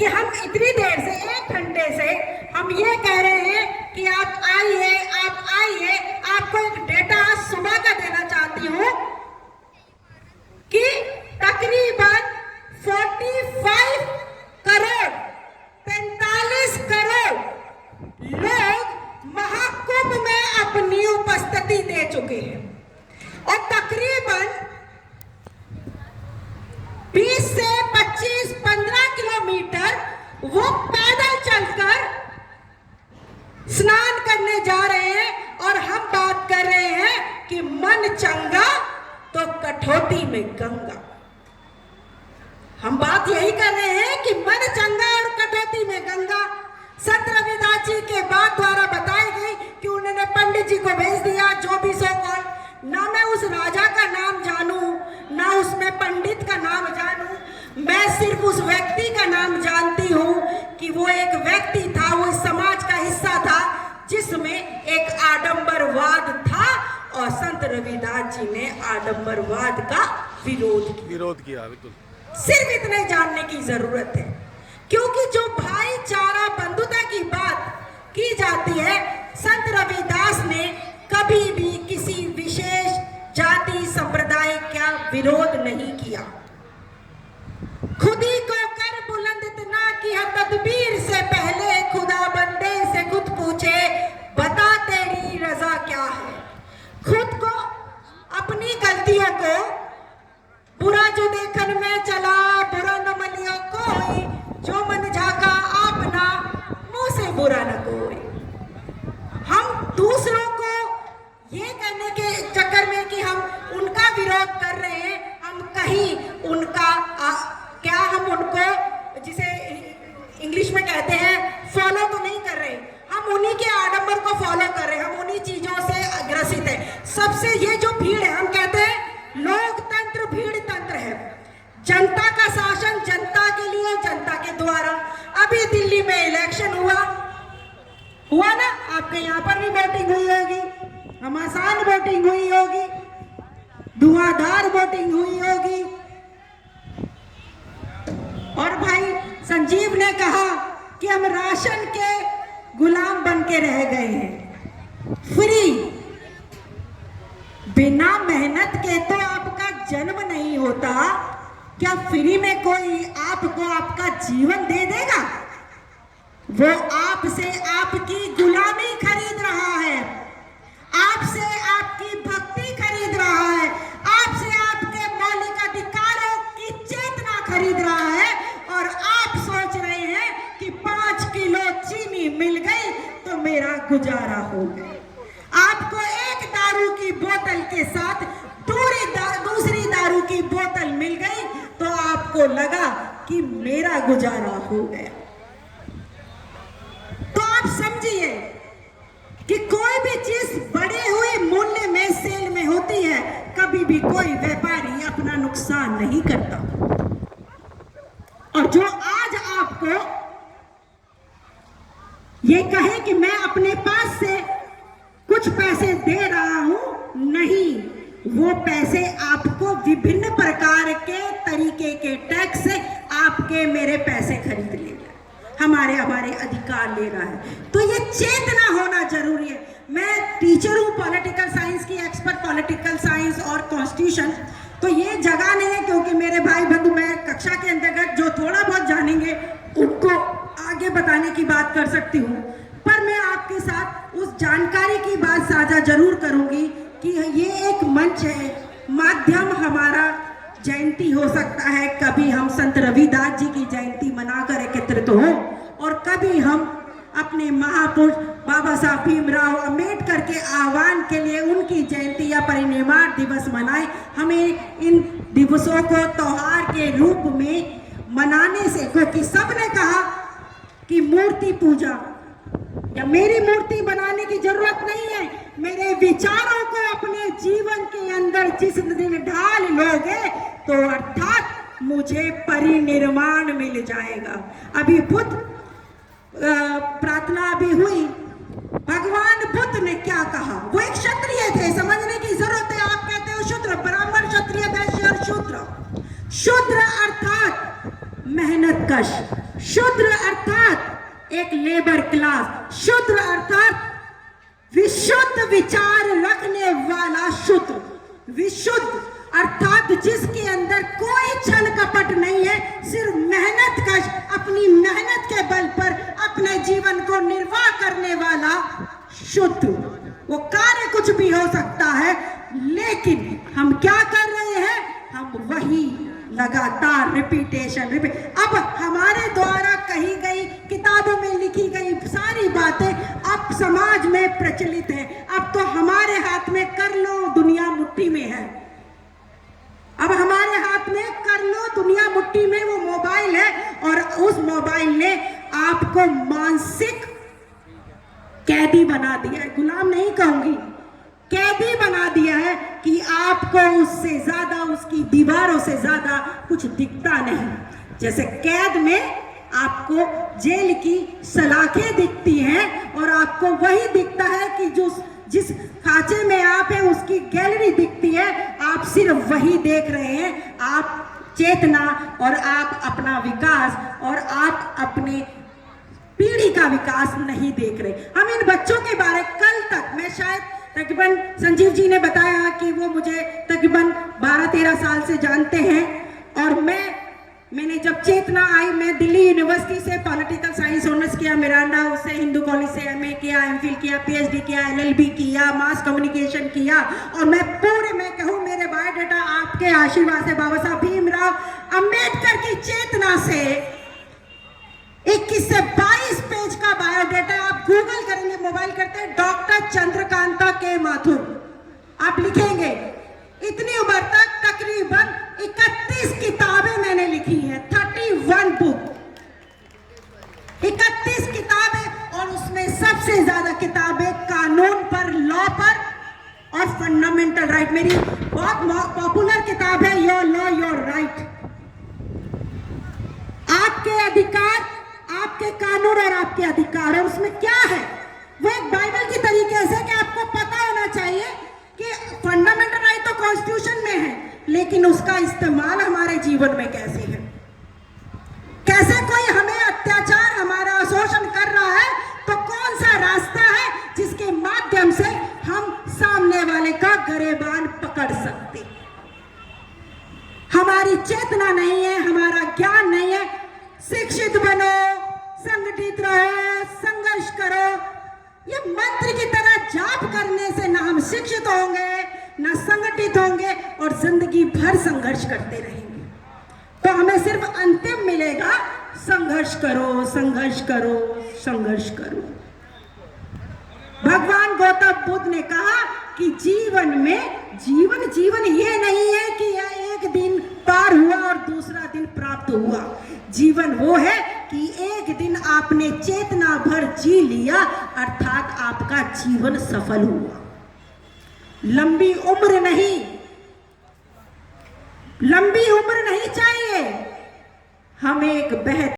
कि हम इतनी देर से 1 घंटे से हम ये कह रहे हैं कि आप आइए, आपको एक डेटा आज सुबह का देना चाहती हूँ कि तकरीबन 45 करोड़ 45 करोड़ लोग महाकुंभ में अपनी उपस्थिति दे चुके हैं और तकरीबन 20 से 25 15 किलोमीटर वो पैदल चलकर स्नान करने जा रहे हैं। और हम बात कर रहे हैं कि मन चंगा तो कठौती में गंगा। हम बात यही कर रहे हैं कि मन चंगा और कठौती में गंगा। संत रविदास जी के बात द्वारा बताई गई कि उन्होंने पंडित जी को भेज दिया, जो भी सो कॉल, ना मैं उस राजा का नाम जानूं, ना उसमें पंडित का नाम जानूं, मैं सिर्फ उस व्यक्ति का नाम जानती हूं कि वो एक व्यक्ति था, वो इस समाज का हिस्सा था जिसमें एक आडंबरवाद था और संत रविदास जी ने आडंबरवाद का विरोध किया। बिल्कुल सिर्फ इतने जानने की जरूरत है, क्योंकि जो भाईचारा बंधुता की बात की जाती है, संत रविदास ने कभी भी किसी विशेष जाति संप्रदाय का विरोध नहीं किया। खुदी को कर बुलंद इतना कि तदबीर से पहले खुदा बंदे से खुद पूछे, बता तेरी रजा क्या है। खुद को, अपनी गलतियों को, बुरा जो देखन में चला बुरा न मलियो कोई, जो मन झाका आपना मुंह से बुरा न कोई। हम दूसरों को ये कहने के चक्कर में कि हम उनका विरोध कर रहे हैं, हम कहीं उनका क्या हम उनको जिसे इंग्लिश में कहते हैं फॉलो तो नहीं कर रहे, हम उन्हीं के आडंबर को फॉलो कर रहे हैं, हम उन्हीं चीजों से ग्रसित है। सबसे ये जो भीड़ है, हम कहते हैं लोकतंत्र भीड़ तंत्र है, जनता का शासन जनता के लिए, जनता के द्वारा। अभी दिल्ली में इलेक्शन हुआ ना, आपके यहाँ पर भी वोटिंग हुई होगी, घमासान वोटिंग हुई होगी, धुआंधार वोटिंग हुई होगी। और भाई संजीव ने कहा कि हम राशन के गुलाम बन के रह गए हैं। फ्री, बिना मेहनत के तो आपका जन्म नहीं होता, क्या फ्री में कोई आपको आपका जीवन दे देगा? वो आपसे आपकी गुलामी खरीद रहा है, आपसे आपकी भक्ति खरीद रहा है, आपसे आपके मौलिक अधिकारों की चेतना खरीद रहा है। और आप सोच रहे हैं कि 5 किलो चीनी मिल गई तो मेरा गुजारा हो गया। आपको एक दारू की बोतल के साथ दूसरी दारू की बोतल मिल गई तो आपको लगा कि मेरा गुजारा हो गया। तो आप समझिए कि कोई भी चीज बढ़े हुए मूल्य में सेल में होती है, कभी भी कोई व्यापारी अपना नुकसान नहीं करता। और जो आज आपको ये कहे कि मैं अपने पास से कुछ पैसे दे रहा हूं, नहीं, वो पैसे आपको विभिन्न प्रकार के तरीके के टैक्स से आपके मेरे पैसे खरीद लेगा, हमारे अधिकार ले रहा है। तो ये चेतना होना जरूरी है। मैं टीचर हूँ, पॉलिटिकल साइंस की एक्सपर्ट, पॉलिटिकल साइंस और कॉन्स्टिट्यूशन, तो ये जगह नहीं है क्योंकि मेरे भाई बंधु मैं कक्षा के अंतर्गत जो थोड़ा बहुत जानेंगे उनको आगे बताने की बात कर सकती हूँ, पर मैं आपके साथ उस जानकारी की बात साझा जरूर करूंगी कि ये एक मंच है, माध्यम हमारा जयंती हो सकता है, कभी हम संत रविदास जी की जयंती मनाकर एकत्रित हो और कभी हम अपने महापुरुष बाबा साहब भीमराव अंबेडकर के आह्वान के लिए उनकी जयंती या परिनिर्वाण दिवस मनाएं। हमें इन दिवसों को त्योहार के रूप में मनाने से, क्योंकि सबने कहा कि मूर्ति पूजा या मेरी मूर्ति बनाने की जरूरत नहीं है, मेरे विचारों को अपने जीवन के अंदर जिस दिन ढाल लोगे तो अर्थात मुझे परिनिर्वाण मिल जाएगा। अभी बुद्ध प्रार्थना भी हुई, भगवान बुद्ध ने क्या कहा? वो एक क्षत्रिय थे, समझने की जरूरत है। आप कहते हो शूद्र, ब्राह्मण, क्षत्रिय, वैश्य और शूद्र। शूद्र अर्थात मेहनत कश, शूद्र अर्थात एक लेबर क्लास, शूद्र अर्थात विशुद्ध विचार रखने वाला शूद्र, विशुद्ध अर्थात जिसके अंदर कोई छल कपट नहीं है, सिर्फ मेहनत कश, अपनी मेहनत के बल पर अपने जीवन को निर्वाह करने वाला शुद्ध। वो कार्य कुछ भी हो सकता है, लेकिन हम क्या कर रहे हैं, हम वही लगातार रिपीटेशन अब हमारे द्वारा कही गई, किताबों में लिखी गई सारी बातें अब समाज में प्रचलित है। अब तो हमारे हाथ में कर लो दुनिया मुट्ठी में है, अब हमारे हाथ में कर लो दुनिया मुट्ठी में वो मोबाइल है, और उस मोबाइल ने आपको मानसिक कैदी बना दिया है, गुलाम नहीं कहूंगी, कैदी बना दिया है कि आपको उससे ज्यादा, उसकी दीवारों से ज्यादा कुछ दिखता नहीं। जैसे कैद में आपको जेल की सलाखें दिखती हैं और आपको वही दिखता है कि जो जिस खांचे में आप हैं उसकी गैलरी दिखती है, आप सिर्फ वही देख रहे हैं। आप चेतना और आप अपना विकास और आप अपने पीढ़ी का विकास नहीं देख रहे। हम इन बच्चों के बारे कल तक मैं शायद तकरीबन संजीव जी ने बताया कि वो मुझे तकरीबन 12-13 साल से जानते हैं, और मैंने जब चेतना आई, मैं दिल्ली यूनिवर्सिटी से पॉलिटिकल साइंस ऑनर्स किया, मिरांडा उससे हिंदू कॉलेज से एमए किया, एमफिल किया, पीएचडी किया, एलएलबी किया, मास कम्युनिकेशन किया, और मैं कहूँ मेरे बायोडाटा आपके आशीर्वाद से बाबा साहब भीमराव अंबेडकर की चेतना से 21 से 22 पेज का बायोडाटा आप गूगल करेंगे, मोबाइल करते हैं, डॉक्टर चंद्रकांता के माथुर आप लिखेंगे, इतनी उम्र तक तकरीबन 31 किताबें मैंने लिखी हैं, 31 बुक, 31 किताबें, और उसमें सबसे ज्यादा किताबें कानून पर, लॉ पर और फंडामेंटल राइट। मेरी बहुत पॉपुलर किताब है योर लॉ योर राइट, आपके अधिकार, आपके कानून और आपके अधिकार। और उसमें क्या है, वो एक बाइबल की तरीके से कि आपको पता होना चाहिए कि फंडामेंटल राइट तो कॉन्स्टिट्यूशन में है, लेकिन उसका इस्तेमाल हमारे जीवन में कैसे है, कैसे कोई हमें अत्याचार, हमारा शोषण कर रहा है, तो कौन सा रास्ता है जिसके माध्यम से हम सामने वाले का गरेबान पकड़ सकते। हमारी चेतना नहीं है, हमारा ज्ञान नहीं है। शिक्षित बनो, संगठित रहो, संघर्ष करो, ये मंत्र की तरह जाप करने से ना हम शिक्षित होंगे, ना संगठित होंगे, और जिंदगी भर संघर्ष करते रहेंगे। तो हमें सिर्फ अंतिम मिलेगा, संघर्ष करो, संघर्ष करो, संघर्ष करो। भगवान गौतम बुद्ध ने कहा कि जीवन में जीवन ये नहीं है कि यह एक दिन पार हुआ और दूसरा दिन प्राप्त हुआ। जीवन वो है कि एक दिन आपने चेतना भर जी लिया, अर्थात आपका जीवन सफल हुआ। लंबी उम्र नहीं चाहिए, हमें एक बेहतर